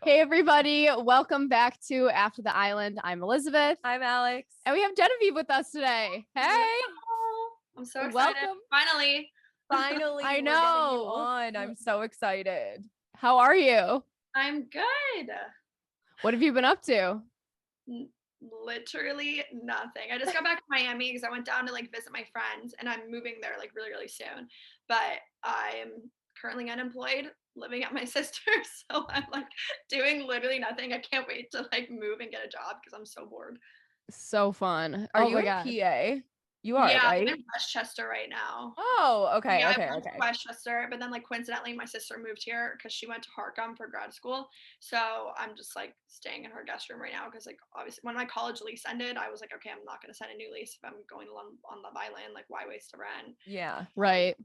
Hey, everybody. Welcome back to After the Island. I'm Elizabeth. I'm Alex. And we have Genevieve with us today. Hey. Hello. I'm so excited. Welcome. Finally. I We're getting you know. on. I'm so excited. How are you? I'm good. What have you been up to? Literally nothing. I just got back to Miami because I went down to visit my friends, and I'm moving there really, really soon. But I am currently unemployed, living at my sister's. So I'm doing literally nothing. I can't wait to move and get a job because I'm so bored. So fun. Are oh you my in God. PA? You are, Yeah, right? I'm in Westchester right now. Oh, okay. Yeah, Okay. I went to Okay. Westchester, but then coincidentally, my sister moved here because she went to Harcum for grad school. So I'm just staying in her guest room right now because obviously when my college lease ended, I was like, okay, I'm not gonna sign a new lease if I'm going on Love Island. Why waste the rent? Yeah. Right.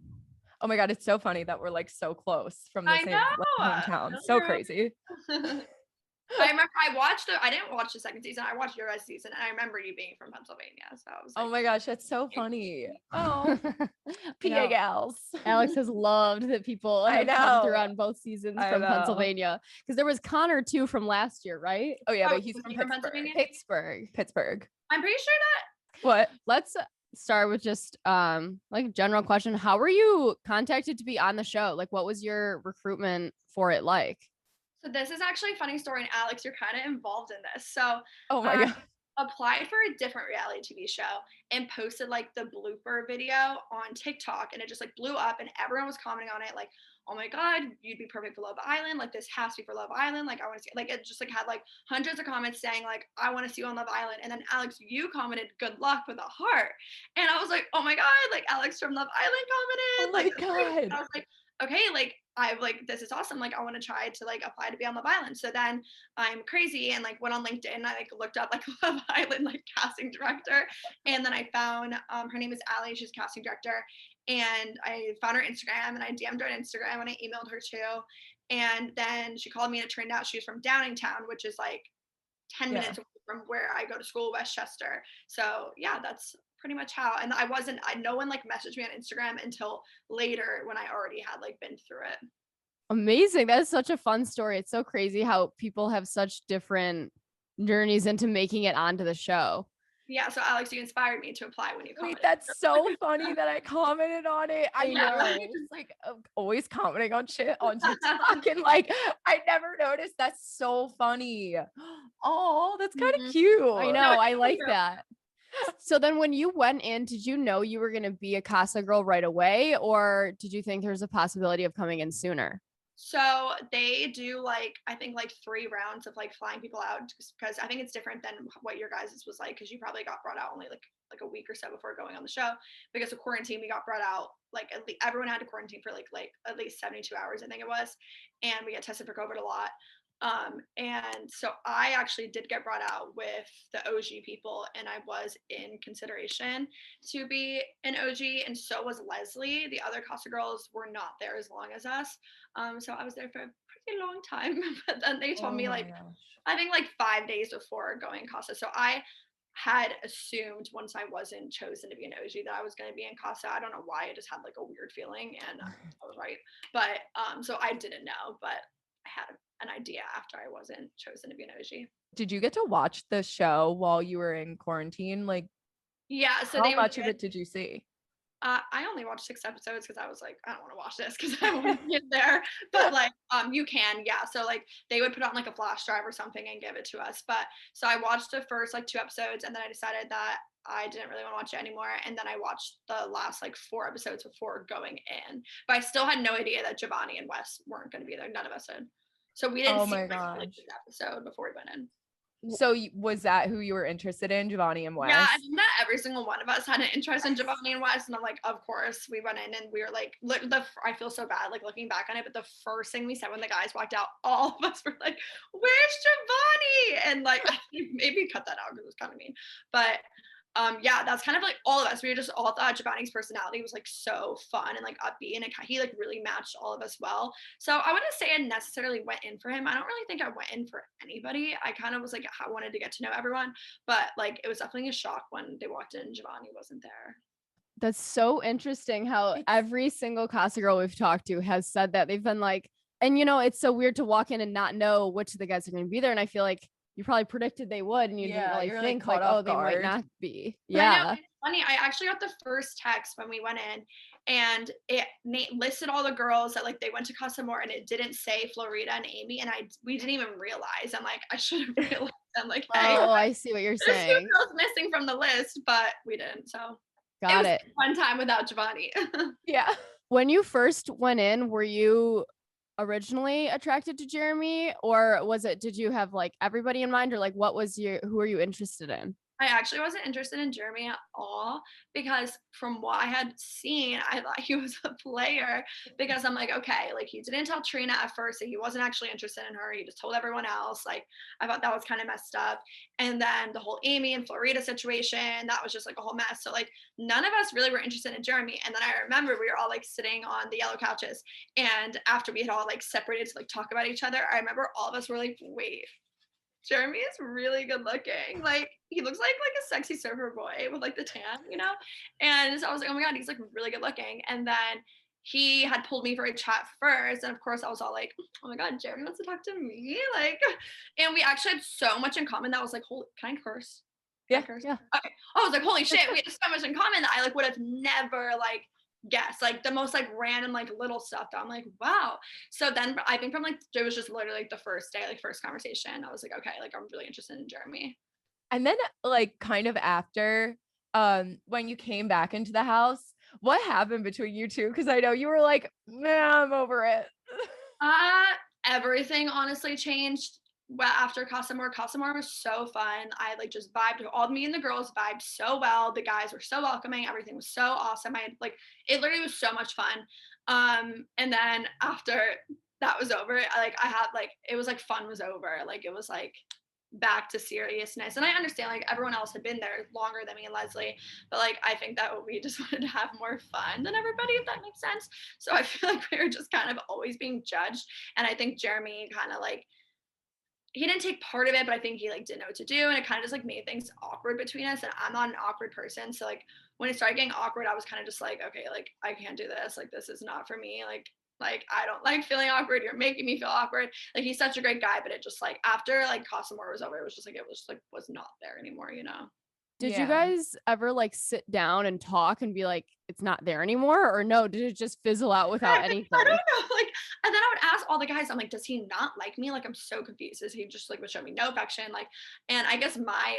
Oh my God. It's so funny that we're so close from the I same hometown. know. So crazy. I remember I didn't watch the second season. I watched your guys' season, and I remember you being from Pennsylvania. So I was Oh my gosh. That's so funny. Oh, PA know. gals. Alex has loved that people I have come through know. on both seasons I from know. Pennsylvania. Because there was Connor too from last year, right? Oh yeah, Oh, but he's was from he from Pittsburgh. Pennsylvania? Pittsburgh. I'm pretty sure that What? Let's start with just general question. How were you contacted to be on the show? What was your recruitment for it like? So this is actually a funny story, and Alex, you're kind of involved in this. So Oh my God. applied for a different reality TV show and posted the blooper video on TikTok, and it just blew up, and everyone was commenting on it oh my God, you'd be perfect for Love Island. This has to be for Love Island. I want to see it just had hundreds of comments saying I want to see you on Love Island. And then Alex, you commented good luck with a heart. And I was like, oh my God, Alex from Love Island commented. Oh my God. I was like, okay, I've this is awesome. I want to try to apply to be on Love Island. So then I'm crazy and went on LinkedIn. And I looked up Love Island casting director, and then I found her name is Allie. She's casting director, and I found her Instagram, and I DM'd her on Instagram, and I emailed her too. And then she called me, and it turned out she was from Downingtown, which is 10 minutes away from where I go to school, Westchester. So yeah, that's pretty much how. And no one messaged me on Instagram until later when I already had been through it. Amazing. That is such a fun story. It's so crazy how people have such different journeys into making it onto the show. Yeah, so Alex, you inspired me to apply when you commented. Wait, that's so funny that I commented on it. I know. literally just always commenting on shit on TikTok, and I never noticed. That's so funny. Oh, that's kind of cute. I know. I like that. So then when you went in, did you know you were going to be a casa girl right away, or did you think there's a possibility of coming in sooner? So they do I think 3 rounds of flying people out, because I think it's different than what your guys' was because you probably got brought out only like a week or so before going on the show. Because of quarantine, we got brought out at least, everyone had to quarantine for at least 72 hours, I think it was, and we get tested for COVID a lot. And so I actually did get brought out with the OG people, and I was in consideration to be an OG, and so was Leslie. The other Casa girls were not there as long as us. So I was there for a pretty long time, but then they told me I think 5 days before going Casa. So I had assumed once I wasn't chosen to be an OG that I was going to be in Casa. I don't know why, I just had a weird feeling, and I was right. But so I didn't know, but I had an idea after I wasn't chosen to be an OG. Did you get to watch the show while you were in quarantine? Yeah. So how much of it did you see? I only watched 6 episodes because I was I don't want to watch this because I want to get there. But you can, yeah. So they would put on a flash drive or something and give it to us. But so I watched the first 2 episodes, and then I decided that I didn't really want to watch it anymore. And then I watched the last 4 episodes before going in. But I still had no idea that Giovanni and Wes weren't going to be there. None of us did. So we didn't see this episode before we went in. So was that who you were interested in, Giovanni and Wes? Yeah, I think that every single one of us had an interest in Giovanni and Wes, and I'm of course we went in, and we were I feel so bad looking back on it, but the first thing we said when the guys walked out, all of us were "Where's Giovanni?" And maybe cut that out because it was kind of mean, but yeah, that's kind of all of us. We just all thought Giovanni's personality was so fun and upbeat, and he really matched all of us well. So I wouldn't say I necessarily went in for him. I don't really think I went in for anybody. I kind of was I wanted to get to know everyone, but it was definitely a shock when they walked in and Giovanni wasn't there. That's so interesting how every single casa girl we've talked to has said that they've been And you know, it's so weird to walk in and not know which of the guys are going to be there. And I feel like you probably predicted they would, and you didn't Yeah, really you're, think caught like, off oh, they might guard. not be. And I know Yeah. it's funny. I actually got the first text when we went in, and it listed all the girls that like they went to Casa Amour, and it didn't say Florida and Amy, and we didn't even realize. I'm like, I should have realized. I'm like, hey, Oh, I see what you're there's 2 saying. girls missing from the list, but we didn't. So Got was it. a fun time without Giovanni. Yeah. When you first went in, were you originally attracted to Jeremy, or did you have like everybody in mind, or like who are you interested in? I actually wasn't interested in Jeremy at all because from what I had seen, I thought he was a player because I'm like, okay, like he didn't tell Trina at first that he wasn't actually interested in her. He just told everyone else. Like I thought that was kind of messed up. And then the whole Amy and Florida situation, that was just like a whole mess. So like none of us really were interested in Jeremy. And then I remember we were all like sitting on the yellow couches. And after we had all like separated to like talk about each other, I remember all of us were like, wait, Jeremy is really good looking. Like he looks like a sexy surfer boy with like the tan, you know? And so I was like, oh my God, he's like really good looking. And then he had pulled me for a chat first. And of course I was all like, oh my God, Jeremy wants to talk to me. Like, and we actually had so much in common that I was like, holy, can I curse? Yeah. Curse? Yeah. Okay. I was like, holy shit, we had so much in common that I like would have never like guessed. Like the most like random like little stuff that I'm like, wow. So then I think from like it was just literally like the first day, like first conversation, I was like, okay, like I'm really interested in Jeremy. And then like kind of after when you came back into the house, what happened between you two? Because I know you were like, nah, I'm over it. Everything honestly changed after Casa Amour. Casa Amour was so fun. I like just vibed. All me and the girls vibed so well. The guys were so welcoming. Everything was so awesome. I like it. Literally was so much fun. And then after that was over, I had like it was like fun was over. Like it was like back to seriousness. And I understand like everyone else had been there longer than me and Leslie, but like I think that we just wanted to have more fun than everybody, if that makes sense. So I feel like we were just kind of always being judged. And I think Jeremy kind of like he didn't take part of it, but I think he like didn't know what to do. And it kind of just like made things awkward between us. And I'm not an awkward person. So like when it started getting awkward, I was kind of just like, okay, like I can't do this. Like this is not for me. Like I don't like feeling awkward. You're making me feel awkward. Like he's such a great guy, but it just like after like Casa Amour was over, it was just like was not there anymore, you know? Did Yeah. you guys ever like sit down and talk and be like, it's not there anymore? Or no, did it just fizzle out without anything? I don't know. Like, and then I would ask all the guys, I'm like, does he not like me? Like, I'm so confused. Is he just like would show me no affection? Like, and I guess my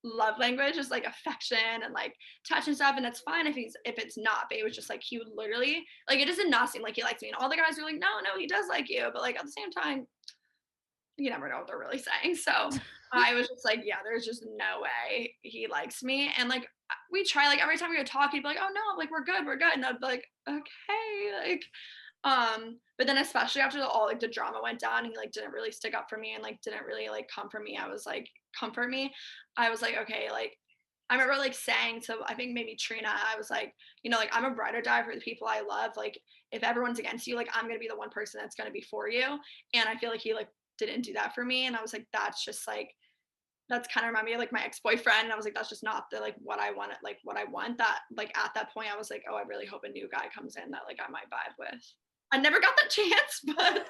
love language is like affection and like touch and stuff. And that's fine if it's not, but it was just like he would literally like it doesn't not seem like he likes me. And all the guys were like, no, he does like you. But like at the same time, you never know what they're really saying. So I was just like, yeah, there's just no way he likes me. And like we try, like every time we would talk, he'd be like, oh no, like we're good. And I'd be like, okay, like but then especially after all like the drama went down, he like didn't really stick up for me and like didn't really like comfort me. I was like, comfort me. I was like, okay, like I remember like saying to I think maybe Trina, I was like, you know, like I'm a ride or die for the people I love. Like if everyone's against you, like I'm gonna be the one person that's gonna be for you. And I feel like he like didn't do that for me. And I was like, that's just like that's kind of remind me of like my ex-boyfriend. And I was like, that's just not the like what I wanted, like what I want. That like at that point I was like, oh, I really hope a new guy comes in that like I might vibe with. I never got that chance, but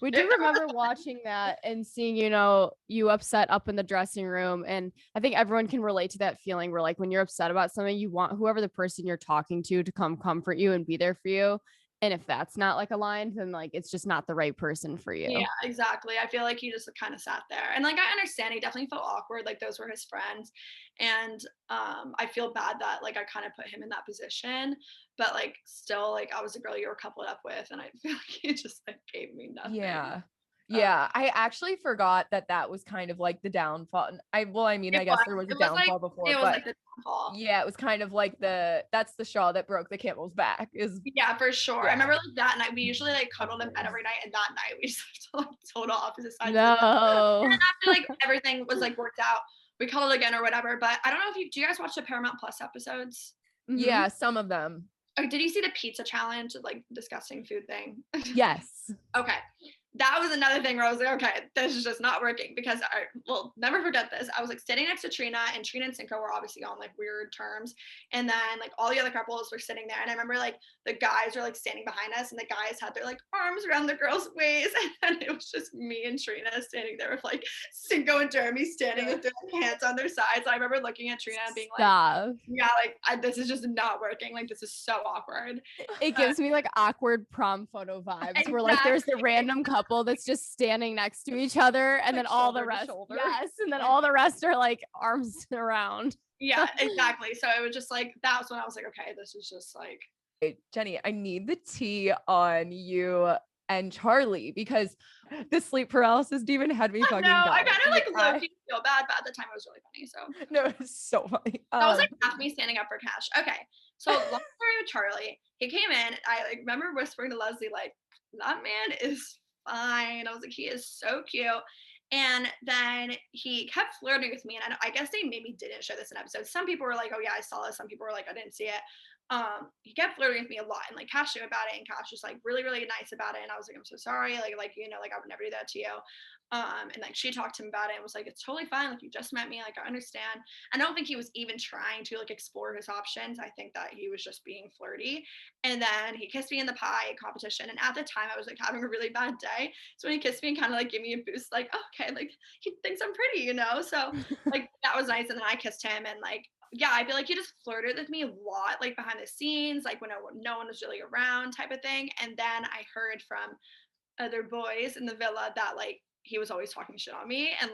We do remember watching that and seeing, you know, you upset up in the dressing room. And I think everyone can relate to that feeling where like when you're upset about something, you want whoever the person you're talking to come comfort you and be there for you. And if that's not like aligned, then like it's just not the right person for you. yeah, exactly. I feel like he just kind of sat there. And like I understand he definitely felt awkward, like those were his friends. And I feel bad that like I kind of put him in that position. But like still like I was a girl you were coupled up with and I feel like he just like gave me nothing. Yeah. Yeah, I actually forgot that was kind of like the downfall. I guess there was a downfall before, it was but like the downfall. yeah, it was kind of like that's the straw that broke the camel's back. Yeah, for sure. Yeah. I remember like that night we usually like cuddled in bed every night, and that night we just like total opposite sides. No. And then after like everything was like worked out, we cuddled again or whatever. But I don't know if do you guys watch the Paramount Plus episodes? Yeah, some of them. Did you see the pizza challenge, like disgusting food thing? Yes. Okay. that was another thing where I was like, okay, this is just not working, because I will never forget this. I was like standing next to Trina, and Trina and Cinco were obviously on like weird terms. And then like all the other couples were sitting there. And I remember like the guys were like standing behind us, and the guys had their like arms around the girls' waist. And it was just me and Trina standing there with like Cinco and Jeremy standing with their like, hands on their sides. I remember looking at Trina and being like, Stop. yeah, like this is just not working. Like this is so awkward. It gives me like awkward prom photo vibes where like there's the random couple that's just standing next to each other, and then all the rest, yes, and then all the rest are like arms around. Yeah, exactly. So it was just like, that was when I was like, okay, this is just like. Hey, Genny, I need the tea on you and Charlie, because the sleep paralysis demon had me fucking No, I dying. kind of like low-key feel bad, but at the time it was really funny. So No, it's so funny. that was like half me standing up for Cash. Okay, so long story with Charlie. He came in. I like remember whispering to Leslie, like, that man is fine. I was like, he is so cute. And then he kept flirting with me, and I guess they maybe didn't show this in episodes. Some people were like, oh yeah, I saw this. Some people were like, I didn't see it. He kept flirting with me a lot, and like Cash knew about it, and Cash was like really, really nice about it. And I was like, I'm so sorry, like you know, like I would never do that to you. And like she talked to him about it and was like, it's totally fine, like you just met me, like I understand. I don't think he was even trying to like explore his options. I think that he was just being flirty. And then he kissed me in the pie competition, and at the time I was like having a really bad day, so when he kissed me and kind of like gave me a boost, like, oh, okay, like he thinks I'm pretty, you know. So like that was nice. And then I kissed him, and like, yeah, I feel like he just flirted with me a lot, like behind the scenes, like when no one was really around type of thing. And then I heard from other boys in the villa that like he was always talking shit on me, and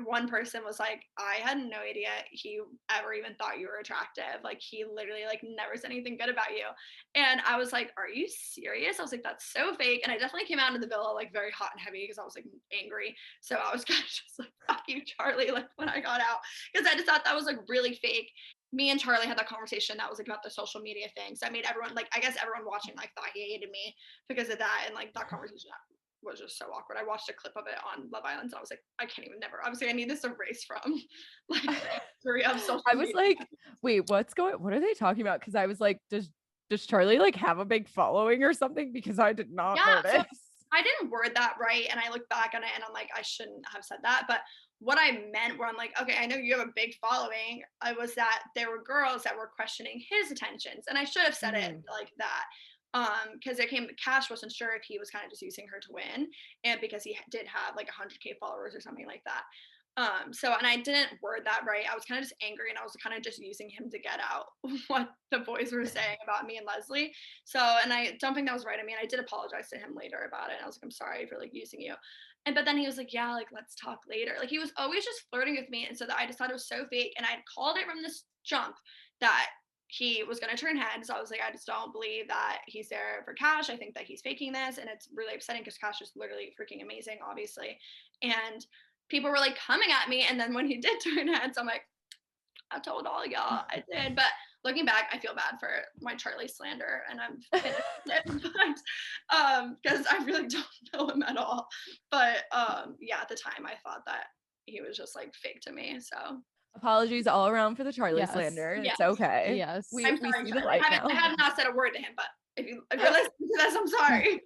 one person was like, I had no idea he ever even thought you were attractive. Like he literally like never said anything good about you. And I was like, are you serious? I was like, that's so fake. And I definitely came out of the villa like very hot and heavy, because I was like angry. So I was kind of just like, fuck you, Charlie, like when I got out, because I just thought that was like really fake. Me and Charlie had that conversation that was like about the social media thing. So I made everyone, like, I guess everyone watching like thought he hated me because of that. And like that conversation was just so awkward. I watched a clip of it on Love Island, and I was like, I can't even, never. Obviously, I need this erased from like history of social I was media. like, wait, what are they talking about? Because I was like, does Charlie like have a big following or something? Because I did not notice. So I didn't word that right, and I look back on it and I'm like, I shouldn't have said that. But what I meant, where I'm like, okay, I know you have a big following, was that there were girls that were questioning his attentions, and I should have said it like that. Because Cash wasn't sure if he was kind of just using her to win, and because he did have like 100K followers or something like that. And I didn't word that right. I was kind of just angry, and I was kind of just using him to get out what the boys were saying about me and Leslie. So, and I don't think that was right of me, and I did apologize to him later about it. And I was like, I'm sorry for like using you. But then he was like, yeah, like let's talk later. Like he was always just flirting with me, and so that I just thought it was so fake, and I had called it from this jump that he was going to turn heads. So I was like, I just don't believe that he's there for Cash. I think that he's faking this, and it's really upsetting because Cash is literally freaking amazing, obviously. And people were like coming at me, and then when he did turn heads, I'm like, I told all y'all I did. But looking back, I feel bad for my Charlie slander, and I'm finished it, because I really don't know him at all. But yeah, at the time I thought that he was just like fake to me. So apologies all around for the Charlie Yes. slander. Yes. It's okay. Yes. We I'm sorry, see the Charlie. light now. I have not said a word to him, but if you're listening to this, I'm sorry.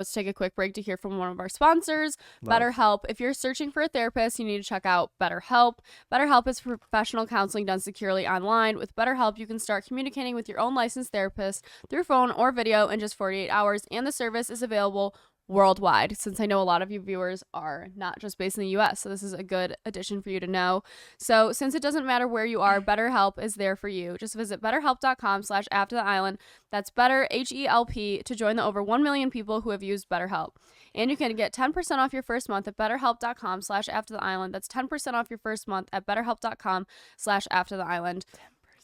Let's take a quick break to hear from one of our sponsors, BetterHelp. If you're searching for a therapist, you need to check out BetterHelp. BetterHelp is professional counseling done securely online. With BetterHelp, you can start communicating with your own licensed therapist through phone or video in just 48 hours, and the service is available worldwide, since I know a lot of you viewers are not just based in the US, so this is a good addition for you to know. So since it doesn't matter where you are, BetterHelp is there for you. Just visit betterhelp.com/aftertheisland. That's better, HELP, to join the over 1 million people who have used BetterHelp. And you can get 10% off your first month at betterhelp.com/aftertheisland. That's 10% off your first month at betterhelp.com/aftertheisland.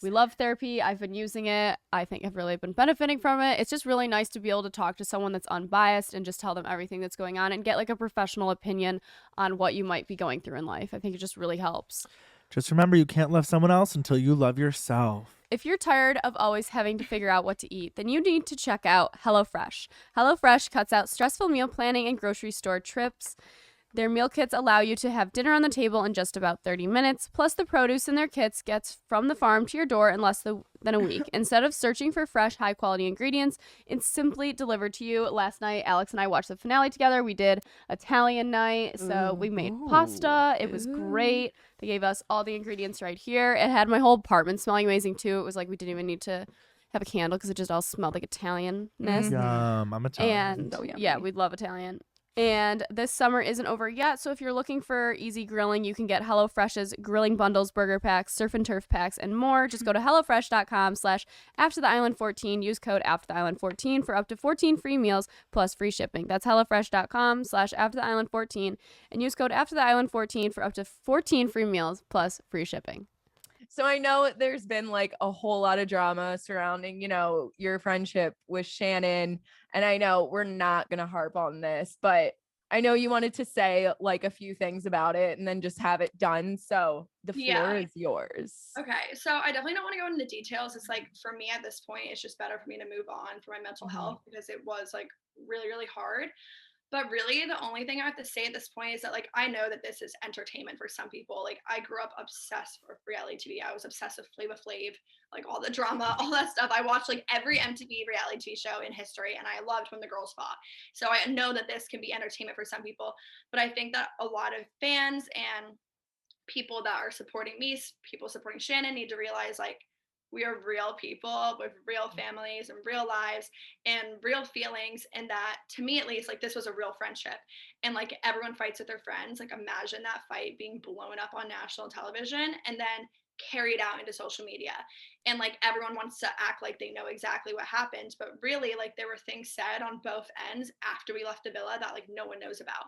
We love therapy. I've been using it. I think I've really been benefiting from it. It's just really nice to be able to talk to someone that's unbiased and just tell them everything that's going on and get like a professional opinion on what you might be going through in life. I think it just really helps. Just remember, you can't love someone else until you love yourself. If you're tired of always having to figure out what to eat, then you need to check out HelloFresh. HelloFresh cuts out stressful meal planning and grocery store trips. Their meal kits allow you to have dinner on the table in just about 30 minutes, plus the produce in their kits gets from the farm to your door in less than a week. Instead of searching for fresh, high-quality ingredients, it's simply delivered to you. Last night, Alex and I watched the finale together. We did Italian night, so we made pasta. It was great. They gave us all the ingredients right here. It had my whole apartment smelling amazing, too. It was like we didn't even need to have a candle because it just all smelled like Italianness. Yum. I'm Italian. And So yummy. yeah, we love Italian. And this summer isn't over yet, so if you're looking for easy grilling, you can get HelloFresh's grilling bundles, burger packs, surf and turf packs, and more. Just go to HelloFresh.com/AfterTheIsland14. Use code AfterTheIsland14 for up to 14 free meals plus free shipping. That's HelloFresh.com/AfterTheIsland14 and use code AfterTheIsland14 for up to 14 free meals plus free shipping. So I know there's been like a whole lot of drama surrounding, your friendship with Shannon. And I know we're not going to harp on this, but I know you wanted to say like a few things about it and then just have it done. So the floor is yours. Okay. So I definitely don't want to go into the details. It's like, for me at this point, it's just better for me to move on for my mental health because it was like really, really hard. But really, the only thing I have to say at this point is that, like, I know that this is entertainment for some people. Like, I grew up obsessed with reality TV. I was obsessed with Flava Flav, like all the drama, all that stuff. I watched like every MTV reality TV show in history, and I loved when the girls fought. So I know that this can be entertainment for some people. But I think that a lot of fans and people that are supporting me, people supporting Shannon, need to realize, like, we are real people with real families and real lives and real feelings. And that, to me at least, like, this was a real friendship. And like, everyone fights with their friends. Like, imagine that fight being blown up on national television and then carried out into social media. And like, everyone wants to act like they know exactly what happened, but really, like, there were things said on both ends after we left the villa that like no one knows about.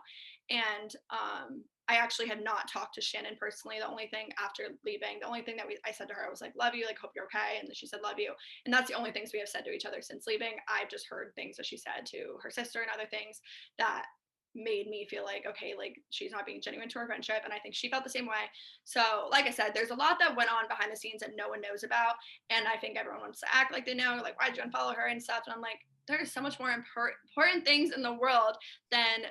And I actually had not talked to Shannon personally. The only thing after leaving, the only thing that I said to her was like, love you, like, hope you're okay. And then she said, love you. And that's the only things we have said to each other since leaving. I've just heard things that she said to her sister and other things that made me feel like, okay, like, she's not being genuine to her friendship. And I think she felt the same way. So like I said, there's a lot that went on behind the scenes that no one knows about. And I think everyone wants to act like they know, like, why'd you unfollow her and stuff. And I'm like, there's so much more important things in the world than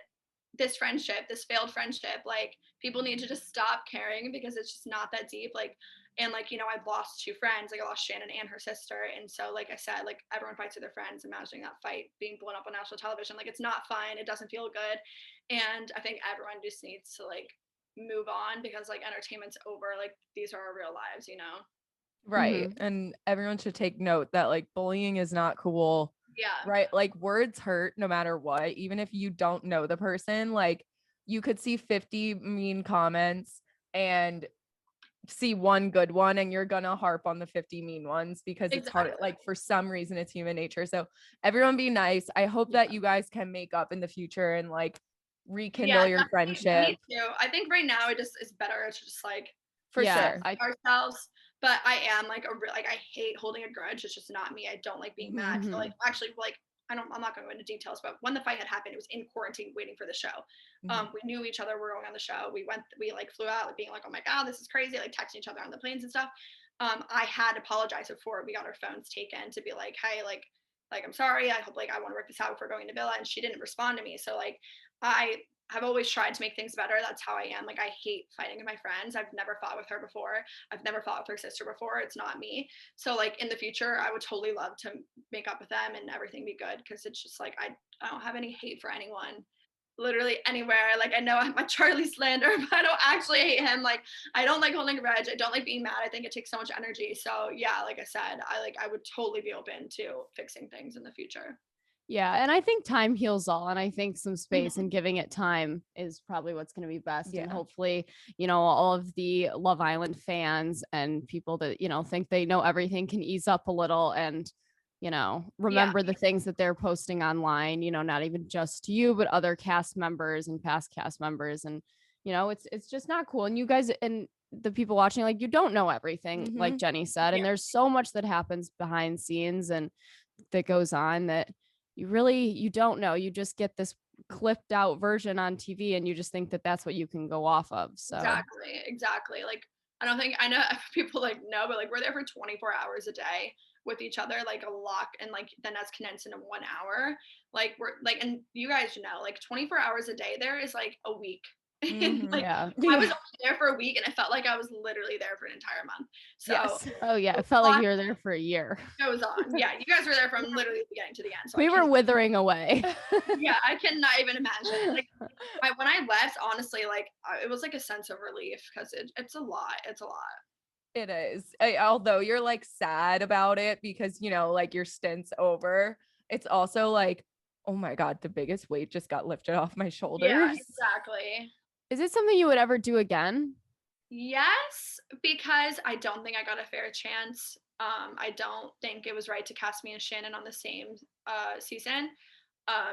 this friendship, this failed friendship. Like, people need to just stop caring because it's just not that deep. Like, and like, I've lost two friends. Like, I lost Shannon and her sister. And so, like I said, like, everyone fights with their friends. Imagining that fight being blown up on national television, like, it's not fun. It doesn't feel good. And I think everyone just needs to like move on because like, entertainment's over. Like, these are our real lives, Right. And everyone should take note that like, bullying is not cool. Yeah. Right. Like, words hurt no matter what, even if you don't know the person. Like, you could see 50 mean comments and see one good one, and you're gonna harp on the 50 mean ones because it's hard. Like, for some reason, it's human nature. So everyone be nice. I hope that you guys can make up in the future and like rekindle your friendship. Me too. I think right now it's better to just like For sure. ourselves. But I am like I hate holding a grudge. It's just not me. I don't like being mad. So like, actually, like, I'm not going to go into details, but when the fight had happened, it was in quarantine waiting for the show. We knew each other were going on the show. We like flew out, like, being like, oh my God, this is crazy. Like, texting each other on the planes and stuff. I had apologized before we got our phones taken to be like, hey, like, I'm sorry. I hope, like, I want to work this out before going to villa. And she didn't respond to me. So like, I've always tried to make things better. That's how I am. Like, I hate fighting with my friends. I've never fought with her before. I've never fought with her sister before. It's not me. So like, in the future, I would totally love to make up with them and everything be good. Cause it's just like, I don't have any hate for anyone, literally anywhere. Like, I know I'm a Charlie slander, but I don't actually hate him. Like, I don't like holding a grudge. I don't like being mad. I think it takes so much energy. So yeah, like I said, I would totally be open to fixing things in the future. Yeah, and I think time heals all, and I think some space and giving it time is probably what's going to be best. Yeah. And hopefully, all of the Love Island fans and people that, think they know everything can ease up a little and, remember the things that they're posting online, not even just to you, but other cast members and past cast members. And, it's just not cool. And you guys and the people watching, like, you don't know everything, like Genny said, and there's so much that happens behind scenes and that goes on that you don't know. You just get this clipped out version on TV and you just think that that's what you can go off of. So Exactly. Like, I know people like know, but like, we're there for 24 hours a day with each other, like a lock, and like, then that's condensed into 1 hour. Like, we're like, and you guys know, like, 24 hours a day there is like a week Mhm. Like Yeah. I was only there for a week and it felt like I was literally there for an entire month. So Yes. Oh yeah. a It felt like lot you were there for a year. goes on. Yeah, you guys were there from literally the beginning to the end. So We I were can withering away. yeah, I cannot even imagine. Like when I left, honestly, like it was like a sense of relief because it's a lot. It's a lot. It is. Although you're like sad about it because, like your stint's over, it's also like, oh my God, the biggest weight just got lifted off my Yeah, shoulders. exactly. Is it something you would ever do again? Yes, because I don't think I got a fair chance. I don't think it was right to cast me and Shannon on the same season.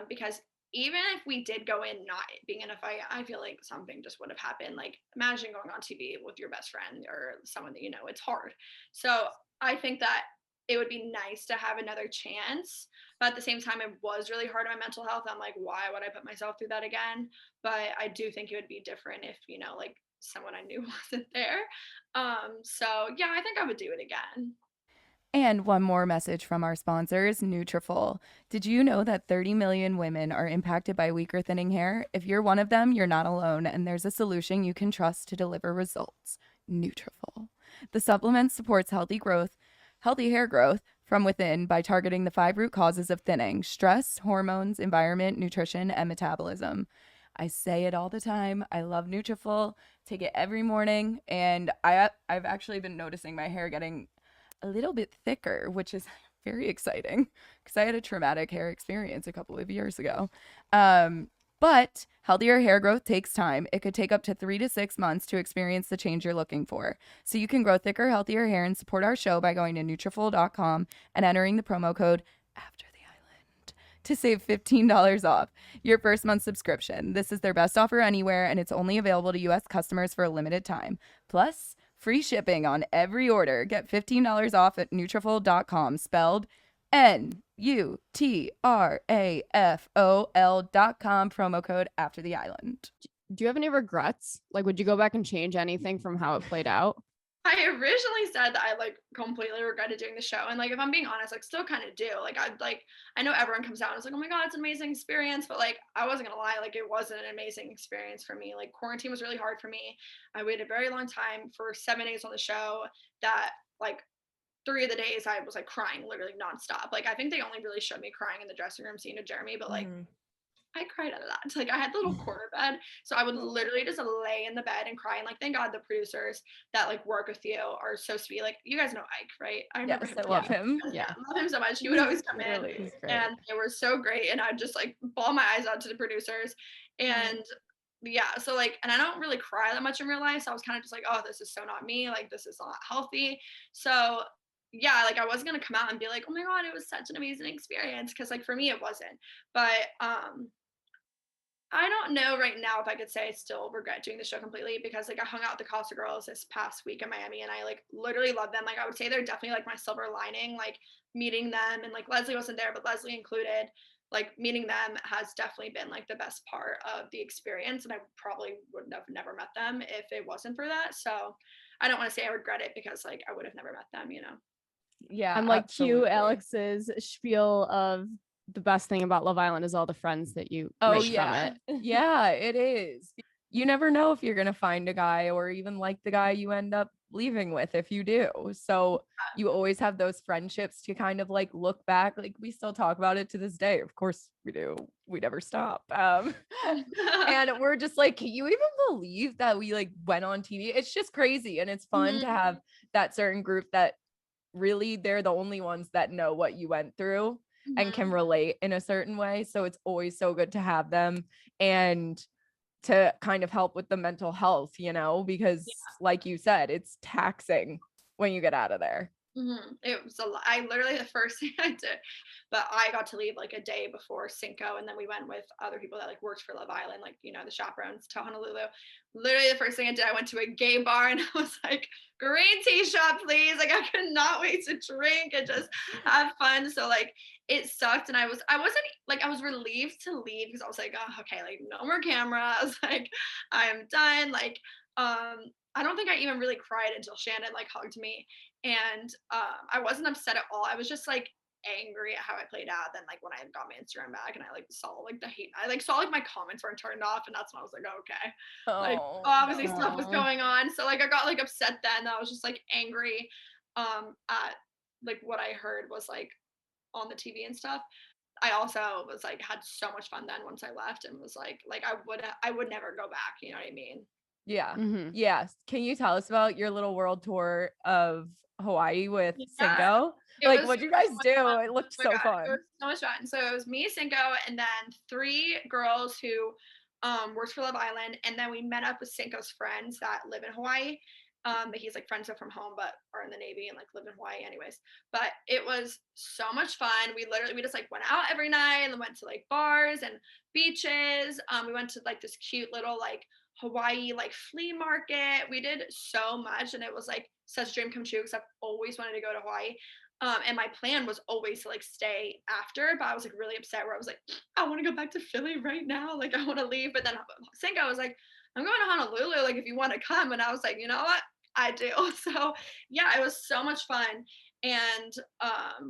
Because even if we did go in not being in a fight, I feel like something just would have happened. Like imagine going on TV with your best friend or someone that you know, it's hard. So I think that it would be nice to have another chance. But at the same time, it was really hard on my mental health. I'm like, why would I put myself through that again? But I do think it would be different if, like someone I knew wasn't there. So yeah, I think I would do it again. And one more message from our sponsors, Nutrafol. Did you know that 30 million women are impacted by weak or thinning hair? If you're one of them, you're not alone, and there's a solution you can trust to deliver results. Nutrafol. The supplement supports healthy hair growth from within by targeting the 5 root causes of thinning: stress, hormones, environment, nutrition, and metabolism. I say it all the time. I love Nutrafol. Take it every morning, and I've actually been noticing my hair getting a little bit thicker, which is very exciting because I had a traumatic hair experience a couple of years ago. But healthier hair growth takes time. It could take up to 3 to 6 months to experience the change you're looking for. So you can grow thicker, healthier hair and support our show by going to Nutrafol.com and entering the promo code After the Island to save $15 off your first month subscription. This is their best offer anywhere, and it's only available to U.S. customers for a limited time. Plus, free shipping on every order. Get $15 off at Nutrafol.com, spelled Nutrafol.com, promo code After the Island. Do you have any regrets? Like, would you go back and change anything from how it played out? I originally said that I like completely regretted doing the show. And like if I'm being honest, like still kind of do. I know everyone comes out and is like, oh my God, it's an amazing experience. But like I wasn't gonna lie, like it wasn't an amazing experience for me. Like quarantine was really hard for me. I waited a very long time for 7 days on the show that like 3 of the days I was like crying literally nonstop. Like I think they only really showed me crying in the dressing room scene of Jeremy, but like I cried out of that. Like I had the little corner bed, so I would literally just lay in the bed and cry. And like, thank God the producers that like work with you are so sweet. Like you guys know Ike, right? I remember Yes, him. I love him. Yeah, I love him so much. He would always come in, He's great. and they were so great. And I'd just like bawl my eyes out to the producers, and yeah. So like, and I don't really cry that much in real life, so I was kind of just like, oh, this is so not me. Like this is not healthy. So yeah, like I wasn't gonna come out and be like, oh my God, it was such an amazing experience, because like for me it wasn't. But I don't know right now if I could say I still regret doing the show completely, because like I hung out with the Casa girls this past week in Miami and I like literally love them. Like I would say they're definitely like my silver lining, like meeting them, and like Leslie wasn't there, but Leslie included, like meeting them has definitely been like the best part of the experience. And I probably would have never met them if it wasn't for that. So I don't want to say I regret it, because like I would have never met them, you know? Yeah, I'm like absolutely. cue Alex's spiel of the best thing about Love Island is all the friends that you Oh make from yeah. it. Yeah, it is. You never know if you're going to find a guy or even like the guy you end up leaving with if you do. So you always have those friendships to kind of like look back. Like we still talk about it to this day. Of course we do. We never stop. And we're just like, can you even believe that we like went on TV? It's just crazy. And it's fun to have that certain group that really they're the only ones that know what you went through and can relate in a certain way. So it's always so good to have them and to kind of help with the mental health, because like you said, it's taxing when you get out of there. It was a lot. I literally, the first thing I did, but I got to leave like a day before Cinco, and then we went with other people that like worked for Love Island, like the chaperones to Honolulu. Literally, the first thing I did, I went to a gay bar and I was like, "Green tea shop, please!" Like I could not wait to drink and just have fun. So like it sucked, and I wasn't like, I was relieved to leave because I was like, oh, okay, like no more camera. I was like, I'm done. Like I don't think I even really cried until Shannon like hugged me. And I wasn't upset at all. I was just like angry at how I played out. Then like when I got my Instagram back and I like saw like the hate, I like saw like my comments weren't turned off, and that's when I was like, oh, okay, like obviously stuff was going on. So like I got like upset then. I was just like angry at like what I heard was like on the TV and stuff. I also was like had so much fun then once I left, and was like I would never go back, you know what I mean? Yeah. Mhm. Yes. Can you tell us about your little world tour of Hawaii with Yeah. Cinco? It Like, was what'd you guys so much do? fun. It looked Oh my so God, fun. it was so much fun. So it was me, Cinco, and then 3 girls who worked for Love Island, and then we met up with Cinco's friends that live in Hawaii. That he's like friends with from home, but are in the Navy and like live in Hawaii anyways. But it was so much fun. We just like went out every night and then went to like bars and beaches. We went to like this cute little like Hawaii like flea market. We did so much, and it was like such a dream come true because I've always wanted to go to Hawaii. And my plan was always to like stay after, but I was like really upset where I was like, I want to go back to Philly right now. Like I want to leave. But then Cinco was like, I'm going to Honolulu. Like if you want to come. And I was like, you know what? I do. So yeah, it was so much fun. And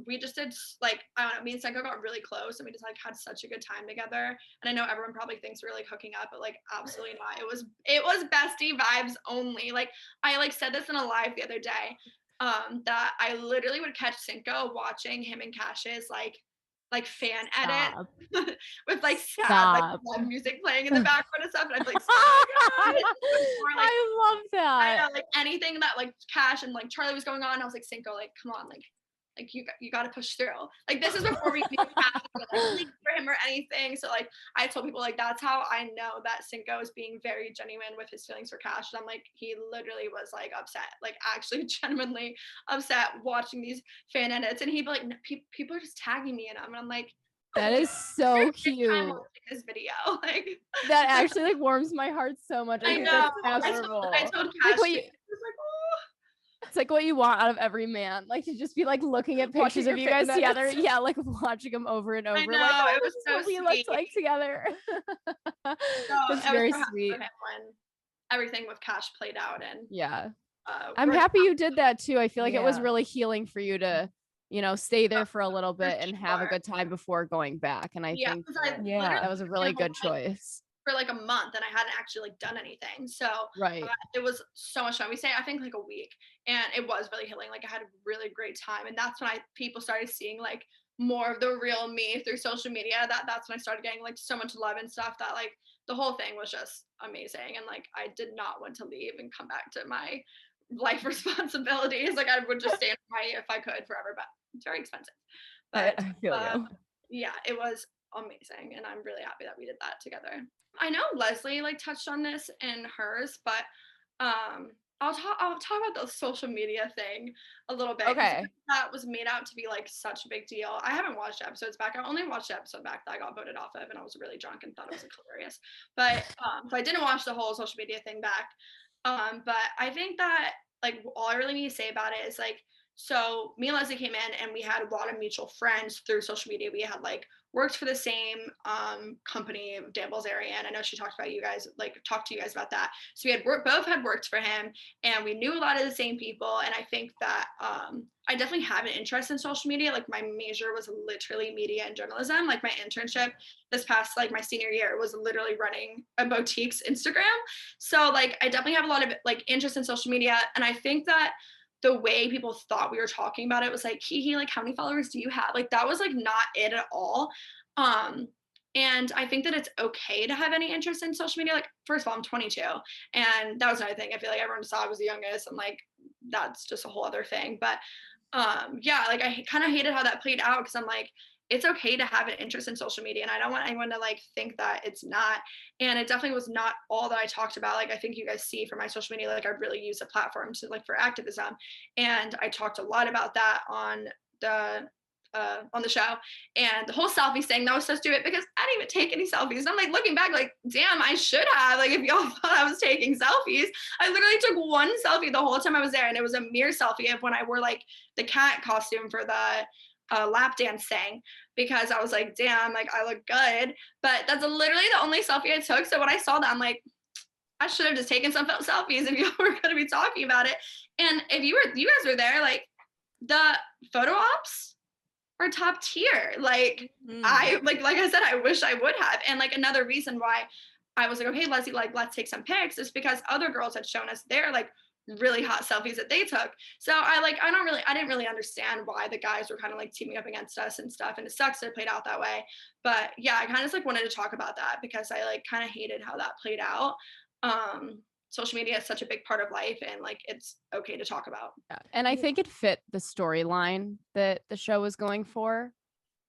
we just did like, I don't know, me and Cinco got really close, and we just like had such a good time together. And I know everyone probably thinks we're like hooking up, but like absolutely not. It was bestie vibes only. Like I like said this in a live the other day, that I literally would catch Cinco watching him and Cash's like fan edit with like sad like love music playing in the background and stuff, and I'd be like, I love that. I know, like anything that like Cash and like Charlie was going on, I was like, Cinco, like come on, like you got to push through. Like this is before we knew Cash was like leave for him or anything. So like I told people like that's how I know that Cinco is being very genuine with his feelings for Cash. And I'm like, he literally was like upset, like actually genuinely upset watching these fan edits, and he'd be like, no, people are just tagging me in them, and I'm like, that is so cute. This video, like that actually like warms my heart so much. I think know. That's I told Cash, like it's like what you want out of every man, like to just be like looking at pictures of you guys together. Yeah, like watching them over and over. I know, like, oh, it was so what we sweet. looked like together. It's very sweet. When everything with Cash played out, and yeah, I'm happy you did that too. I feel like it was Yeah. really healing for you to, you know, stay there for a little bit and have a good time before going back. And I think that was a really good choice. For like a month, and I hadn't actually like done anything, so it was so much fun. We stayed I think like a week, and it was really healing. Like I had a really great time, and that's when people started seeing like more of the real me through social media. That's when I started getting like so much love and stuff, that like the whole thing was just amazing. And like I did not want to leave and come back to my life responsibilities. Like I would just stay in Hawaii if I could forever, but it's very expensive. But I feel you. Yeah, it was amazing, and I'm really happy that we did that together. I know Leslie like touched on this in hers, but I'll talk about the social media thing a little bit. Okay. That was made out to be like such a big deal. I haven't watched episodes back. I only watched the episode back that I got voted off of, and I was really drunk and thought it was like, hilarious. But so I didn't watch the whole social media thing back. But I think that like all I really need to say about it is like, so me and Leslie came in, and we had a lot of mutual friends through social media. We had like worked for the same company, Dan Bilzerian. I know she talked to you guys about that. So we had both had worked for him, and we knew a lot of the same people. And I think that I definitely have an interest in social media. Like my major was literally media and journalism. Like my internship this past like my senior year was literally running a boutique's Instagram. So like I definitely have a lot of like interest in social media. And I think that the way people thought we were talking about it was like, like how many followers do you have? Like that was like not it at all. And I think that it's okay to have any interest in social media. Like, first of all, I'm 22, and that was another thing. I feel like everyone saw I was the youngest, and like that's just a whole other thing. But yeah, like I kind of hated how that played out, because I'm like, it's okay to have an interest in social media, and I don't want anyone to like think that it's not. And it definitely was not all that I talked about. Like I think you guys see from my social media, like I really use a platform to like for activism, and I talked a lot about that on the show. And the whole selfies thing, that was so stupid, because I didn't even take any selfies. And I'm like looking back, like damn, I should have. Like if y'all thought I was taking selfies, I literally took one selfie the whole time I was there, and it was a mirror selfie of when I wore like the cat costume for the lap dance thing, because I was like, damn, like I look good. But that's literally the only selfie I took. So when I saw that, I'm like, I should have just taken some selfies if you were going to be talking about it. And if you guys were there, like the photo ops are top tier. Like Mhm. I like I said, I wish I would have. And like another reason why I was like, okay, Leslie, like let's take some pics is because other girls had shown us their like really hot selfies that they took. So I didn't really understand why the guys were kind of like teaming up against us and stuff. And it sucks that it played out that way. But yeah, I kind of just like wanted to talk about that because I like kind of hated how that played out. Social media is such a big part of life and like it's okay to talk about. Yeah. And I think it fit the storyline that the show was going for.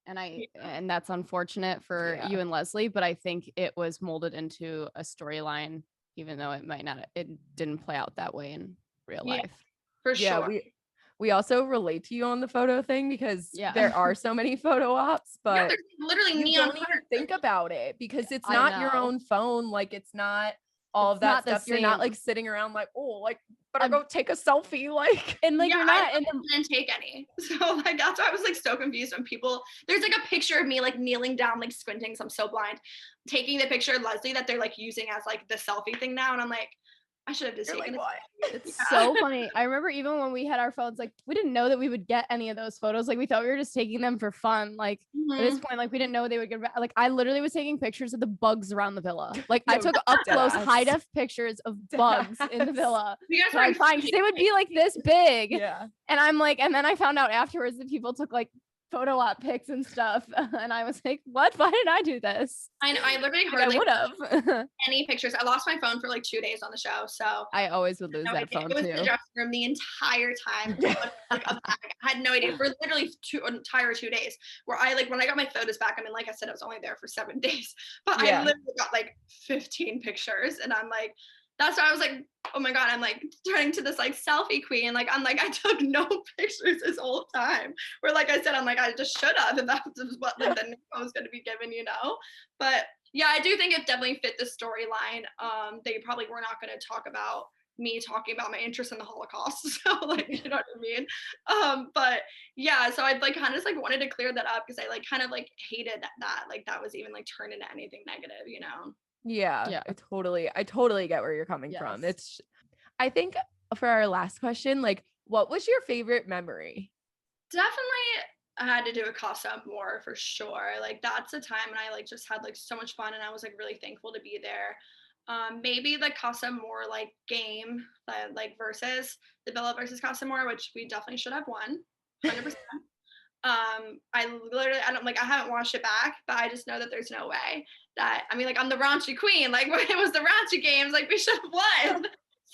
And that's unfortunate for Yeah. you and Leslie, but I think it was molded into a storyline, even though it didn't play out that way in real Yeah. life. For Yeah, sure. we also relate to you on the photo thing because Yeah. there are so many photo ops, Yeah, but there's literally you neon don't even hearts. think about it because it's I not your know. own phone. Like it's not all of It's that not the stuff. You're not same. like sitting around like, oh, like better I'm- go take a selfie. Like And like Yeah, you're not I in the didn't take any. So like that's why I was like so confused when people there's like a picture of me like kneeling down, like squinting, so I'm so blind, taking the picture of Leslie that they're like using as like the selfie thing now. And I'm like, I should have just you're taken like, a what? It's Yeah. so funny. I remember even when we had our phones, like we didn't know that we would get any of those photos. Like we thought we were just taking them for fun. Like at this Mhm. point, like we didn't know they would get back. Like I literally was taking pictures of the bugs around the villa. Like I Yo, took up close deadass. high def pictures of bugs in the Deadass. villa. You guys So I'm were fine because they would be like this big. Yeah. And I'm like, and then I found out afterwards that people took like photo op pics and stuff. And I was like, what? Why didn't I do this? I know I literally Like, I hardly would have. any pictures. I lost my phone for like 2 days on the show. So I always would lose no that idea. phone It was in the too. dressing room the entire time. Like a bag. I had no idea for literally entire 2 days. Where I like when I got my photos back. I mean, like I said, I was only there for 7 days, but Yeah. I literally got like 15 pictures, and I'm like, that's why I was like, oh my god, I'm like turning to this like selfie queen. Like I'm like I took no pictures this whole time. Where like I said, I'm like I just should have, and that was what like the name I was going to be given, you know. But yeah, I do think it definitely fit the storyline. They probably were not going to talk about me talking about my interest in the Holocaust. So like, you know what I mean? But yeah, so I'd like kind of just like wanted to clear that up because I like kind of like hated that like that was even like turned into anything negative, you know? Yeah. Yeah. I totally get where you're coming from. Yes. It's I think for our last question, like what was your favorite memory? Definitely I had to do a casa more for sure. Like that's a time and I like just had like so much fun and I was like really thankful to be there. Maybe the Casa More like game, like versus the Villa versus Casa More, which we definitely should have won, 100%. I don't like I haven't watched it back, but I just know that there's no way that I mean like I'm the raunchy queen. Like when it was the raunchy games, like we should have won.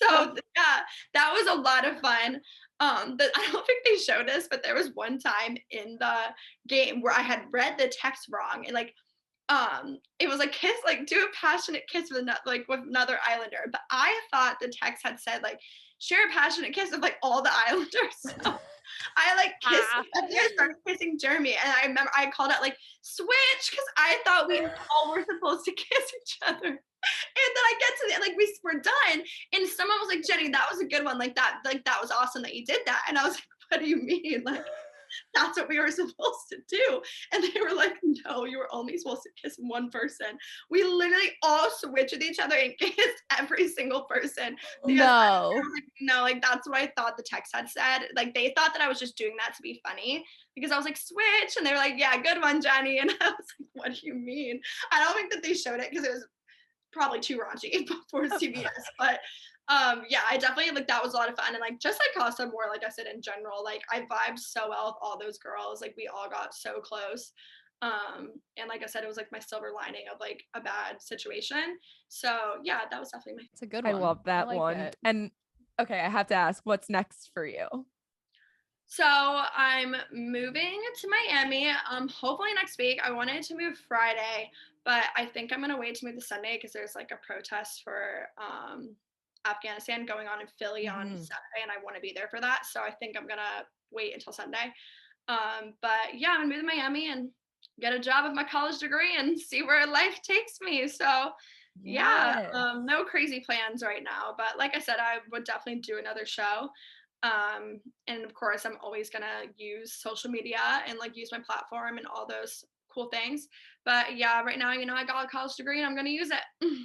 So yeah, that was a lot of fun. But I don't think they showed us, but there was one time in the game where I had read the text wrong and like it was a kiss like do a passionate kiss with another islander, but I thought the text had said like share a passionate kiss with like all the islanders. So I like kissed I think I started kissing Jeremy and I remember I called out like switch because I thought we all were supposed to kiss each other. And then I get to the end, like we're done and someone was like Jenny that was a good one like that was awesome that you did that and I was like what do you mean like that's what we were supposed to do. And they were like, no, you were only supposed to kiss one person. We literally all switched with each other and kissed every single person. No. Like, no, like that's what I thought the text had said. Like they thought that I was just doing that to be funny because I was like, switch. And they were like, yeah, good one, Jenny. And I was like, what do you mean? I don't think that they showed it because it was probably too raunchy for CBS, but yeah, I definitely like that was a lot of fun and like just like Casa More, like I said in general, like I vibed so well with all those girls, like we all got so close. And like I said, it was like my silver lining of like a bad situation. So yeah, that was definitely my It's a good I one. love that like one. it. And okay, I have to ask, what's next for you? So I'm moving to Miami. Hopefully next week. I wanted to move Friday, but I think I'm gonna wait to move to Sunday because there's like a protest for Afghanistan going on in Philly on Saturday, and I want to be there for that. So I think I'm gonna wait until Sunday. But yeah, I'm gonna move to Miami and get a job with my college degree and see where life takes me. So yeah, no crazy plans right now. But like I said, I would definitely do another show. And of course I'm always gonna use social media and like use my platform and all those cool things. But yeah, right now, you know, I got a college degree and I'm gonna use it.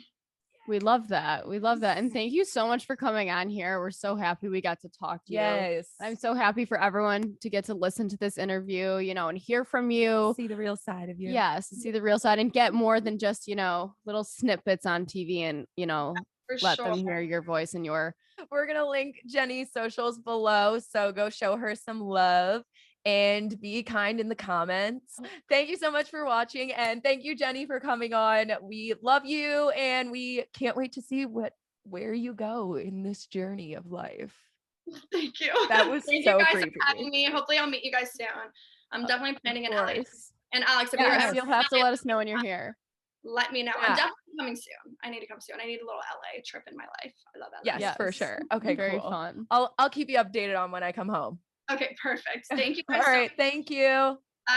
We love that. We love that. And thank you so much for coming on here. We're so happy we got to talk to you. Yes. I'm so happy for everyone to get to listen to this interview, and hear from you. See the real side of you. Yes, see the real side and get more than just, little snippets on TV and, For let sure. them hear your voice and your. We're going to link Genny's socials below. So go show her some love and be kind in the comments. Thank you so much for watching. And thank you, Genny, for coming on. We love you. And we can't wait to see where you go in this journey of life. Thank you. That was Thank so you guys creepy. for having me. Hopefully I'll meet you guys soon. I'm definitely planning an LA. Course. And Alex, if Yes, you're ever you'll have to let us know when you're here. let me know. Yeah. I'm definitely coming soon. I need to come soon. I need a little LA trip in my life. I love LA. Yes, for sure. Okay, Very cool. fun. I'll keep you updated on when I come home. Okay, perfect. Thank you All guys so right. Thank you. much. Bye.